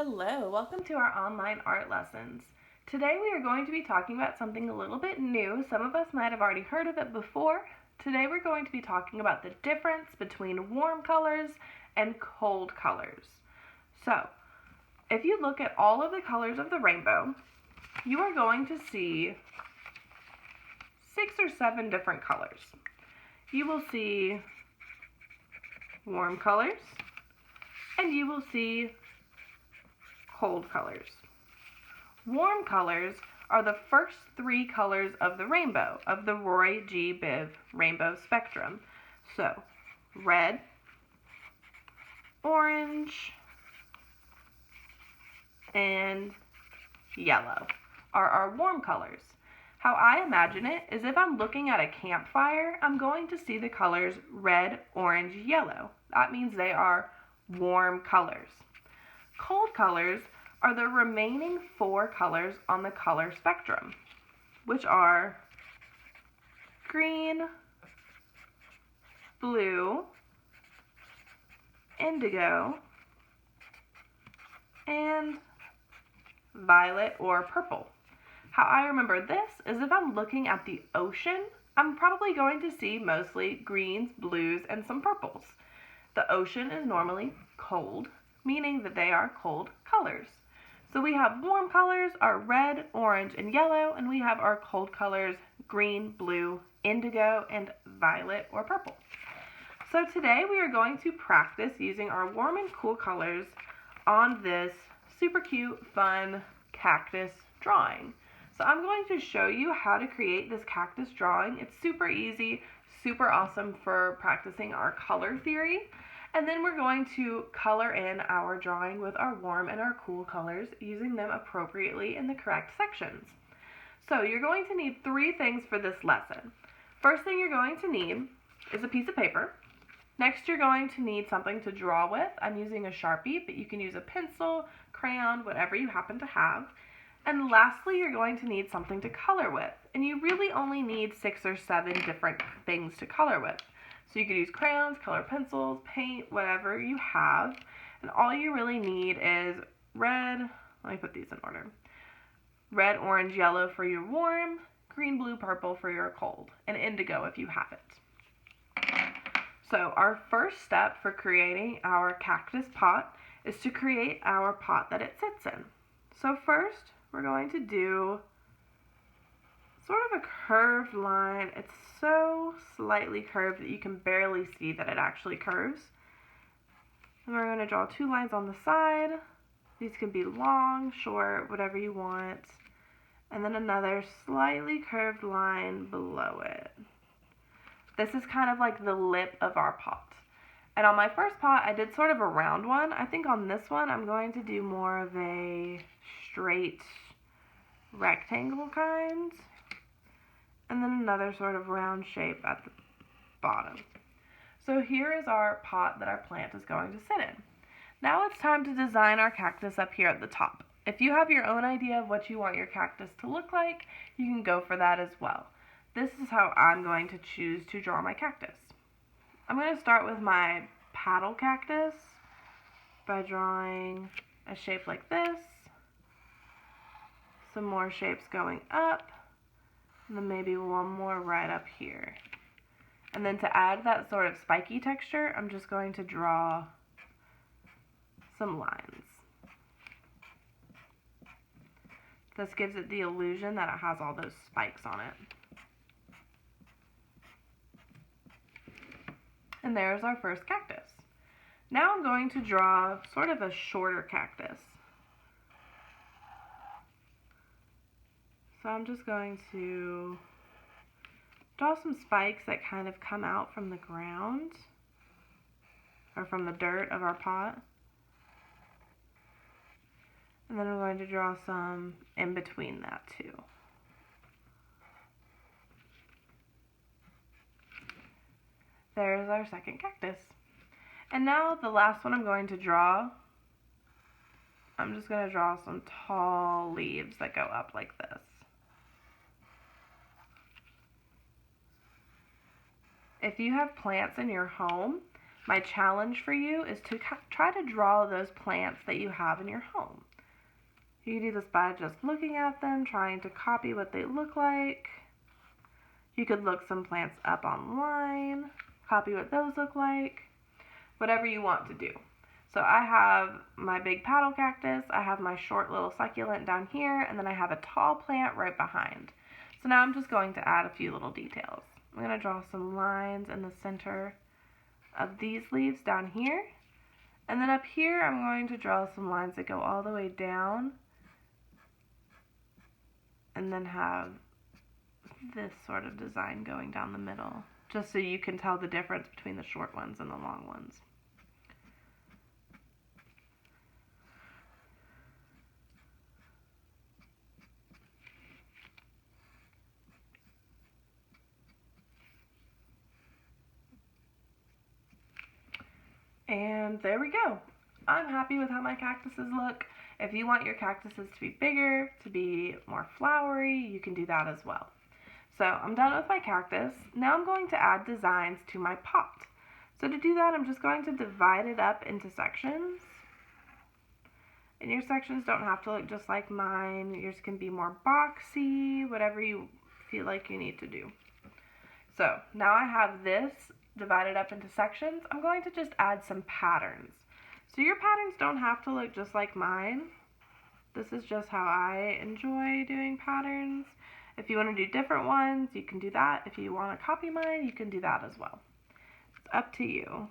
Hello, welcome to our online art lessons. Today we are going to be talking about something a little bit new. Some of us might have already heard of it before. Today we're going to be talking about the difference between warm colors and cold colors. So, if you look at all of the colors of the rainbow, you are going to see 6 or 7 different colors. You will see warm colors, and you will see cold colors. Warm colors are the first 3 colors of the rainbow, of the Roy G. Biv rainbow spectrum. So, red, orange, and yellow are our warm colors. How I imagine it is if I'm looking at a campfire, I'm going to see the colors red, orange, yellow. That means they are warm colors. Cold colors are the remaining 4 colors on the color spectrum, which are green, blue, indigo, and violet or purple. How I remember this is if I'm looking at the ocean, I'm probably going to see mostly greens, blues, and some purples. The ocean is normally cold, meaning that they are cold colors. So we have warm colors are red, orange, and yellow, and we have our cold colors green, blue, indigo, and violet or purple. So today we are going to practice using our warm and cool colors on this super cute, fun cactus drawing. So I'm going to show you how to create this cactus drawing. It's super easy, super awesome for practicing our color theory. And then we're going to color in our drawing with our warm and our cool colors, using them appropriately in the correct sections. So you're going to need 3 things for this lesson. First thing you're going to need is a piece of paper. Next, you're going to need something to draw with. I'm using a Sharpie, but you can use a pencil, crayon, whatever you happen to have. And lastly, you're going to need something to color with. And you really only need 6 or 7 different things to color with. So you could use crayons, color pencils, paint, whatever you have. And all you really need is red, let me put these in order. Red, orange, yellow for your warm, green, blue, purple for your cold, and indigo if you have it. So our first step for creating our cactus pot is to create our pot that it sits in. So first, we're going to do sort of a curved line. It's so slightly curved that you can barely see that it actually curves. And we're going to draw 2 lines on the side. These can be long, short, whatever you want. And then another slightly curved line below it. This is kind of like the lip of our pot. And on my first pot, I did sort of a round one. I think on this one, I'm going to do more of a straight rectangle kind. And then another sort of round shape at the bottom. So here is our pot that our plant is going to sit in. Now it's time to design our cactus up here at the top. If you have your own idea of what you want your cactus to look like, you can go for that as well. This is how I'm going to choose to draw my cactus. I'm going to start with my paddle cactus by drawing a shape like this, some more shapes going up, and then maybe one more right up here. And then to add that sort of spiky texture, I'm just going to draw some lines. This gives it the illusion that it has all those spikes on it. And there's our first cactus. Now I'm going to draw sort of a shorter cactus. So I'm just going to draw some spikes that kind of come out from the ground or from the dirt of our pot. And then I'm going to draw some in between that too. There's our second cactus. And now the last one I'm going to draw, I'm just going to draw some tall leaves that go up like this. If you have plants in your home, My challenge for you is to try to draw those plants that you have in your home. You can do this by just looking at them, trying to copy what they look like. You could look some plants up online, copy what those look like, whatever you want to do. So I have my big paddle cactus, I have my short little succulent down here, and then I have a tall plant right behind. So now I'm just going to add a few little details. I'm going to draw some lines in the center of these leaves down here. And then up here I'm going to draw some lines that go all the way down and then have this sort of design going down the middle, just so you can tell the difference between the short ones and the long ones. And there we go. I'm happy with how my cactuses look. If you want your cactuses to be bigger, to be more flowery, you can do that as well. So I'm done with my cactus. Now I'm going to add designs to my pot. So to do that, I'm just going to divide it up into sections. And your sections don't have to look just like mine. Yours can be more boxy, whatever you feel like you need to do. So now I have this divided up into sections. I'm going to just add some patterns. So your patterns don't have to look just like mine. This is just how I enjoy doing patterns. If you want to do different ones, you can do that. If you want to copy mine, you can do that as well. It's up to you.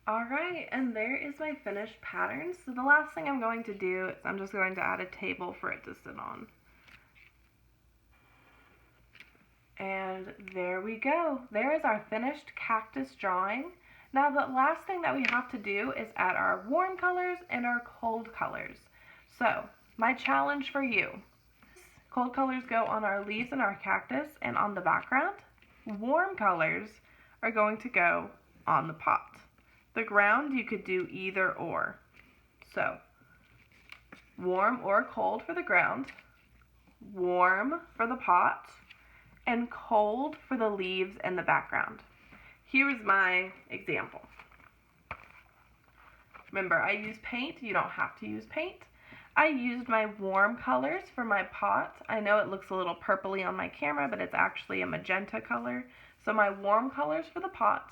Alright, and there is my finished pattern. So the last thing I'm going to do is I'm just going to add a table for it to sit on. And there we go. There is our finished cactus drawing. Now the last thing that we have to do is add our warm colors and our cold colors. So my challenge for you, cold colors go on our leaves and our cactus and on the background. Warm colors are going to go on the pot. The ground, you could do either or. So warm or cold for the ground, warm for the pot, and cold for the leaves and the background. Here's my example. Remember, I use paint. You don't have to use paint. I used my warm colors for my pot. I know it looks a little purpley on my camera, but it's actually a magenta color. So my warm colors for the pot,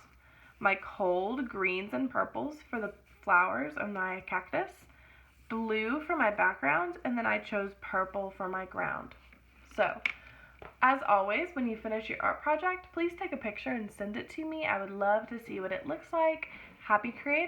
my cold greens and purples for the flowers of my cactus, blue for my background, and then I chose purple for my ground. So, as always, when you finish your art project, please take a picture and send it to me. I would love to see what it looks like. Happy creating!